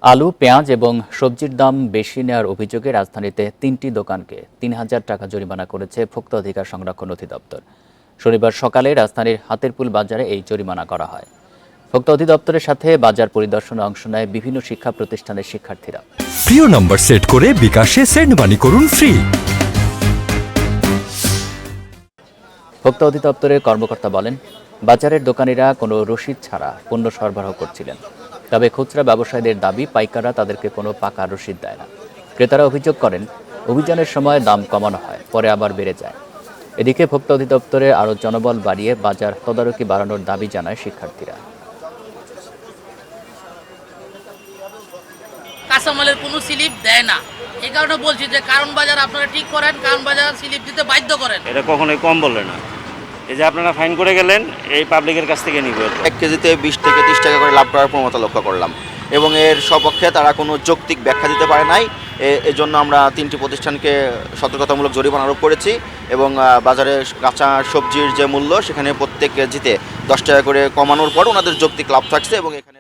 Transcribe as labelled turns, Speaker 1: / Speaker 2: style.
Speaker 1: আলু, পেঁয়াজ এবং সবজির দাম বেশি নেওয়ার অভিযোগে রাজধানীতে ৩টি দোকানকে ৩,০০০ টাকা জরিমানা করেছে ভোক্তা অধিকার সংরক্ষণ অধিদপ্তর। শনিবার সকালে রাজধানীর হাতেরপুল বাজারে এই জরিমানা করা হয়। ভোক্তা অধিদপ্তরের সাথে বাজার পরিদর্শনে অংশ নেয় বিভিন্ন শিক্ষা প্রতিষ্ঠানের শিক্ষার্থীরা।
Speaker 2: প্রিয় নম্বর সেট করে বিকাশে সেন্ড মানি করুন ফ্রি।
Speaker 1: ভোক্তা অধিদপ্তরের কর্মকর্তা বলেন, বাজারের দোকানিরা কোনো রসিদ ছাড়া পণ্য সরবরাহ করছিলেন। তবে খুচরা ব্যবসায়ীদের দাবি, পাইকাররা তাদেরকে কোনো পাকা রসিদ দেয় না। ক্রেতারা অভিযোগ করেন, অভিযানের সময় দাম কমানো হয়, পরে আবার বেড়ে যায়। এদিকে ভোক্তা অধিদপ্তরে আরও জনবল বাড়িয়ে বাজার তদারকি বাড়ানোর দাবি জানায় শিক্ষার্থীরা।
Speaker 3: কাঁচামালের কোনো স্লিপ দেয় না, এই কারণে বলছি যে কারণ বাজার আপনারা ঠিক করেন, কারণ বাজার স্লিপ দিতে বাধ্য করেন।
Speaker 4: এটা কখনোই কম বলে না। এই যে আপনারা ফাইন করে গেলেন, এই পাবলিকের কাছ থেকে নিবে।
Speaker 5: 1 কেজিতে 20 থেকে 30 টাকা করে লাভ করার প্রবণতা লক্ষ্য করলাম এবং এর সপক্ষে তারা কোনো যৌক্তিক ব্যাখ্যা দিতে পারে নাই। এজন্য আমরা 3টি প্রতিষ্ঠানকে সতর্কতামূলক জরিমানা আরোপ করেছি এবং বাজারে কাঁচা সবজির যে মূল্য সেখানে প্রত্যেক কেজিতে 10 টাকা করে কমানোর পর ওনাদের যৌক্তিক লাভ থাকছে এবং এখানে